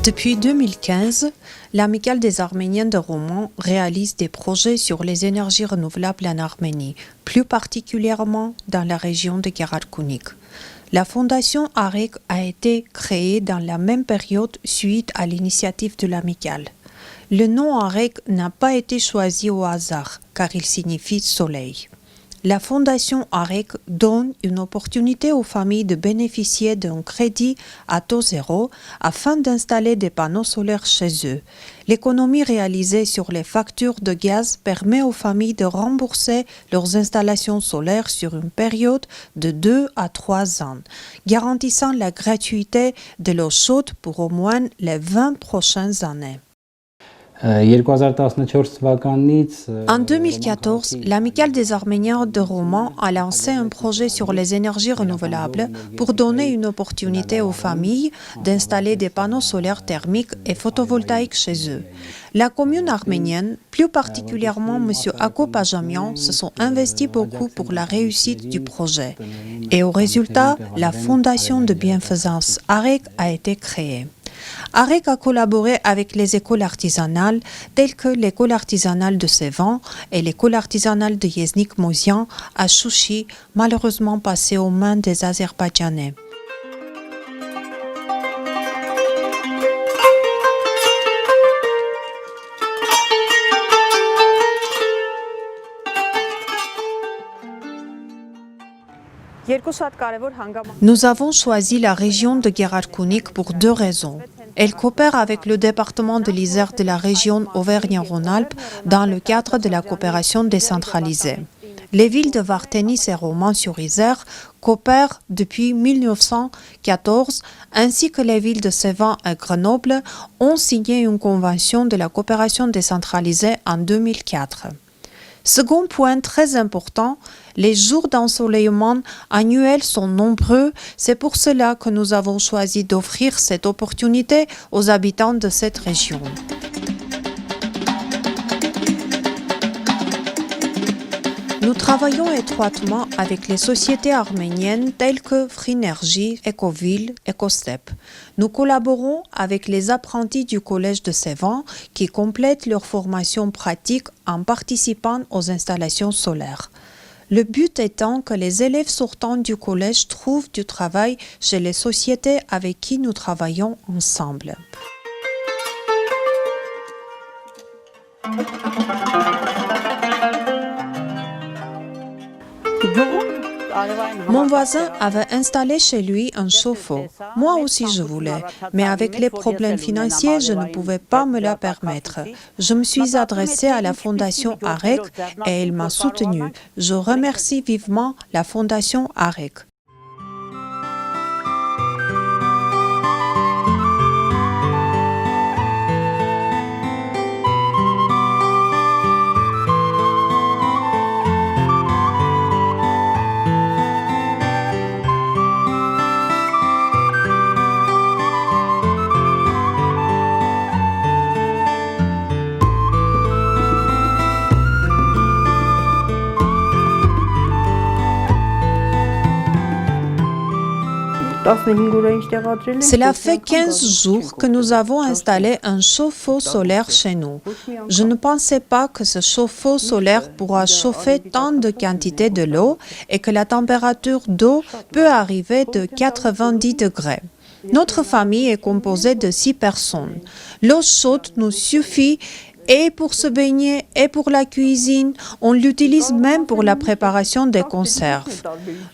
Depuis 2015, l'Amicale des Arméniens de Roman réalise des projets sur les énergies renouvelables en Arménie, plus particulièrement dans la région de Gerakounik. La fondation AREC a été créée dans la même période suite à l'initiative de l'Amicale. Le nom AREC n'a pas été choisi au hasard, car il signifie soleil. La fondation AREC donne une opportunité aux familles de bénéficier d'un crédit à taux zéro afin d'installer des panneaux solaires chez eux. L'économie réalisée sur les factures de gaz permet aux familles de rembourser leurs installations solaires sur une période de 2 à 3 ans, garantissant la gratuité de l'eau chaude pour au moins les 20 prochaines années. En 2014, l'Amicale des Arméniens de Roman a lancé un projet sur les énergies renouvelables pour donner une opportunité aux familles d'installer des panneaux solaires thermiques et photovoltaïques chez eux. La commune arménienne, plus particulièrement M. Ako Pajamian, se sont investis beaucoup pour la réussite du projet. Et au résultat, la fondation de bienfaisance AREC a été créée. AREC a collaboré avec les écoles artisanales telles que l'école artisanale de Sevan et l'école artisanale de Yeznik-Mozian à Chouchi, malheureusement passée aux mains des Azerbaïdjanais. Nous avons choisi la région de Gerakounik pour 2 raisons. Elle coopère avec le département de l'Isère de la région Auvergne-Rhône-Alpes dans le cadre de la coopération décentralisée. Les villes de Varténis et Romans-sur-Isère coopèrent depuis 1914, ainsi que les villes de Sevan et Grenoble ont signé une convention de la coopération décentralisée en 2004. Second point très important, les jours d'ensoleillement annuels sont nombreux. C'est pour cela que nous avons choisi d'offrir cette opportunité aux habitants de cette région. Nous travaillons étroitement avec les sociétés arméniennes telles que Frinergie, Ecoville, Ecostep. Nous collaborons avec les apprentis du collège de Sevan qui complètent leur formation pratique en participant aux installations solaires. Le but étant que les élèves sortant du collège trouvent du travail chez les sociétés avec qui nous travaillons ensemble. Mon voisin avait installé chez lui un chauffe-eau. Moi aussi je voulais, mais avec les problèmes financiers, je ne pouvais pas me le permettre. Je me suis adressée à la fondation AREC et elle m'a soutenue. Je remercie vivement la fondation AREC. Cela fait 15 jours que nous avons installé un chauffe-eau solaire chez nous. Je ne pensais pas que ce chauffe-eau solaire pourra chauffer tant de quantité de l'eau et que la température d'eau peut arriver de 90 degrés. Notre famille est composée de 6 personnes. L'eau chaude nous suffit et pour se baigner et pour la cuisine. On l'utilise même pour la préparation des conserves.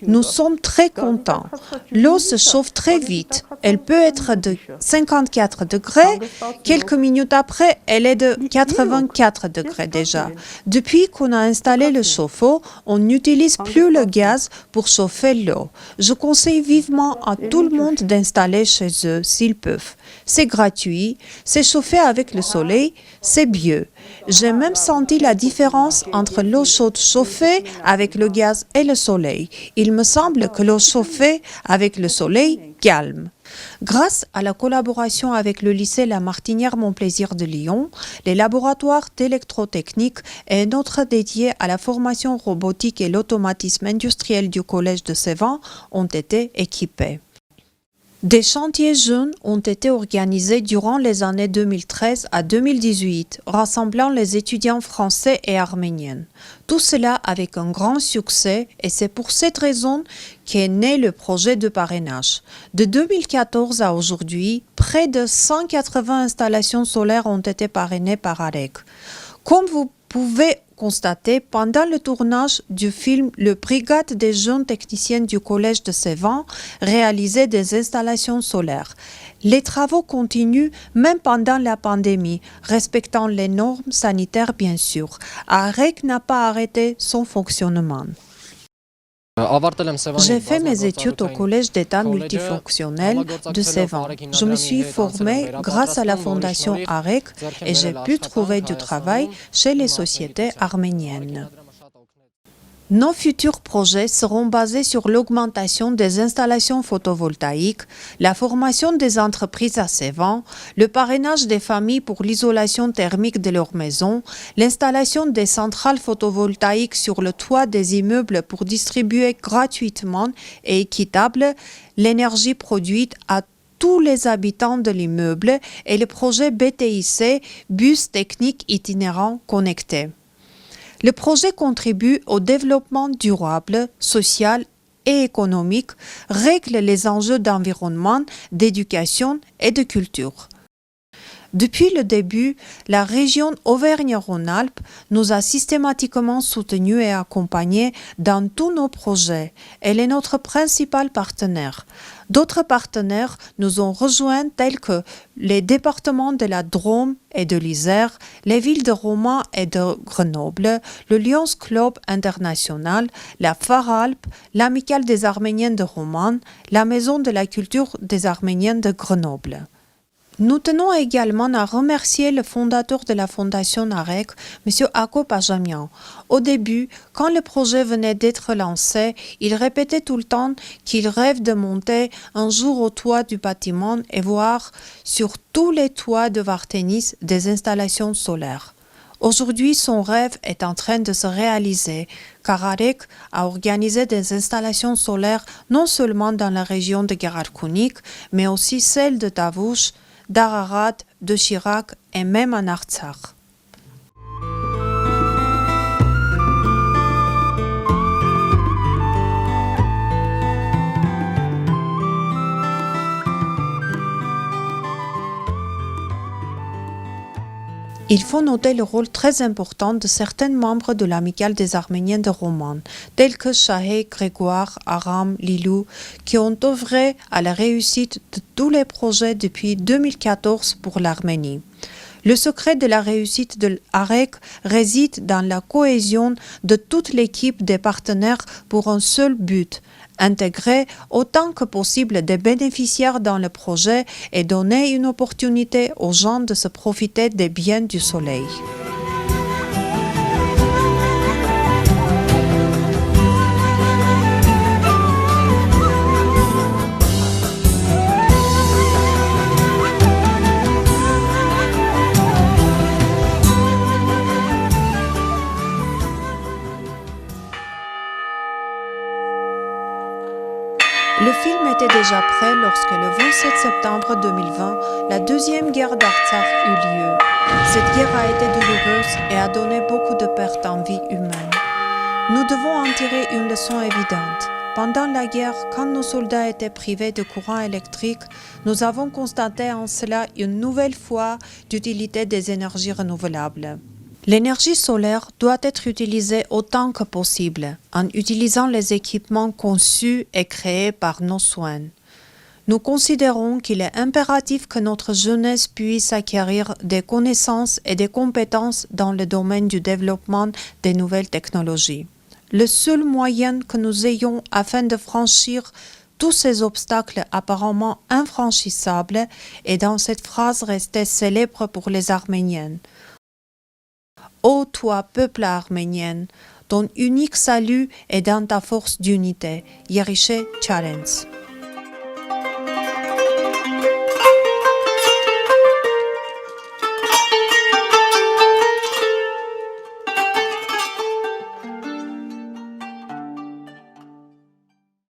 Nous sommes très contents. L'eau se chauffe très vite. Elle peut être de 54 degrés. Quelques minutes après, elle est de 84 degrés déjà. Depuis qu'on a installé le chauffe-eau, on n'utilise plus le gaz pour chauffer l'eau. Je conseille vivement à tout le monde d'installer chez eux s'ils peuvent. C'est gratuit, c'est chauffé avec le soleil, c'est bien. J'ai même senti la différence entre l'eau chaude chauffée avec le gaz et le soleil. Il me semble que l'eau chauffée avec le soleil calme. Grâce à la collaboration avec le lycée La Martinière Montplaisir de Lyon, les laboratoires d'électrotechnique et un autre dédié à la formation robotique et l'automatisme industriel du collège de Sevan ont été équipés. Des chantiers jeunes ont été organisés durant les années 2013 à 2018, rassemblant les étudiants français et arméniens. Tout cela avec un grand succès et c'est pour cette raison qu'est né le projet de parrainage. De 2014 à aujourd'hui, près de 180 installations solaires ont été parrainées par AREC. Comme vous pouvez constater, pendant le tournage du film, le brigade des jeunes techniciens du collège de Sévan réalisait des installations solaires. Les travaux continuent même pendant la pandémie, respectant les normes sanitaires bien sûr. AREC n'a pas arrêté son fonctionnement. J'ai fait mes études au Collège d'État multifonctionnel de Sévan. Je me suis formé grâce à la fondation AREC et j'ai pu trouver du travail chez les sociétés arméniennes. Nos futurs projets seront basés sur l'augmentation des installations photovoltaïques, la formation des entreprises à Sévan, le parrainage des familles pour l'isolation thermique de leurs maisons, l'installation des centrales photovoltaïques sur le toit des immeubles pour distribuer gratuitement et équitable l'énergie produite à tous les habitants de l'immeuble et le projet BTIC, bus technique itinérant connecté. Le projet contribue au développement durable, social et économique, règle les enjeux d'environnement, d'éducation et de culture. Depuis le début, la région Auvergne-Rhône-Alpes nous a systématiquement soutenus et accompagnés dans tous nos projets. Elle est notre principal partenaire. D'autres partenaires nous ont rejoints tels que les départements de la Drôme et de l'Isère, les villes de Romans et de Grenoble, le Lions Club International, la Faralp, l'Amicale des Arméniens de Romans, la Maison de la Culture des Arméniens de Grenoble. Nous tenons également à remercier le fondateur de la Fondation AREC, M. Ako Pajamian. Au début, quand le projet venait d'être lancé, il répétait tout le temps qu'il rêve de monter un jour au toit du bâtiment et voir sur tous les toits de Varténis des installations solaires. Aujourd'hui, son rêve est en train de se réaliser, car AREC a organisé des installations solaires non seulement dans la région de Gerarkunik, mais aussi celle de Tavouche, d'Ararat, de Chirac et même en Artsakh. Il faut noter le rôle très important de certains membres de l'Amicale des Arméniens de Romans, tels que Shahé, Grégoire, Aram, Lilou, qui ont œuvré à la réussite de tous les projets depuis 2014 pour l'Arménie. Le secret de la réussite de l'AREC réside dans la cohésion de toute l'équipe des partenaires pour un seul but, intégrer autant que possible des bénéficiaires dans le projet et donner une opportunité aux gens de se profiter des biens du soleil. Le film était déjà prêt lorsque le 27 septembre 2020, la deuxième guerre d'Artsakh eut lieu. Cette guerre a été douloureuse et a donné beaucoup de pertes en vie humaine. Nous devons en tirer une leçon évidente. Pendant la guerre, quand nos soldats étaient privés de courant électrique, nous avons constaté en cela une nouvelle fois l'utilité des énergies renouvelables. L'énergie solaire doit être utilisée autant que possible, en utilisant les équipements conçus et créés par nos soins. Nous considérons qu'il est impératif que notre jeunesse puisse acquérir des connaissances et des compétences dans le domaine du développement des nouvelles technologies. Le seul moyen que nous ayons afin de franchir tous ces obstacles apparemment infranchissables est dans cette phrase restée célèbre pour les Arméniens. Ô toi, peuple arménien, ton unique salut est dans ta force d'unité. Yeriche Charens.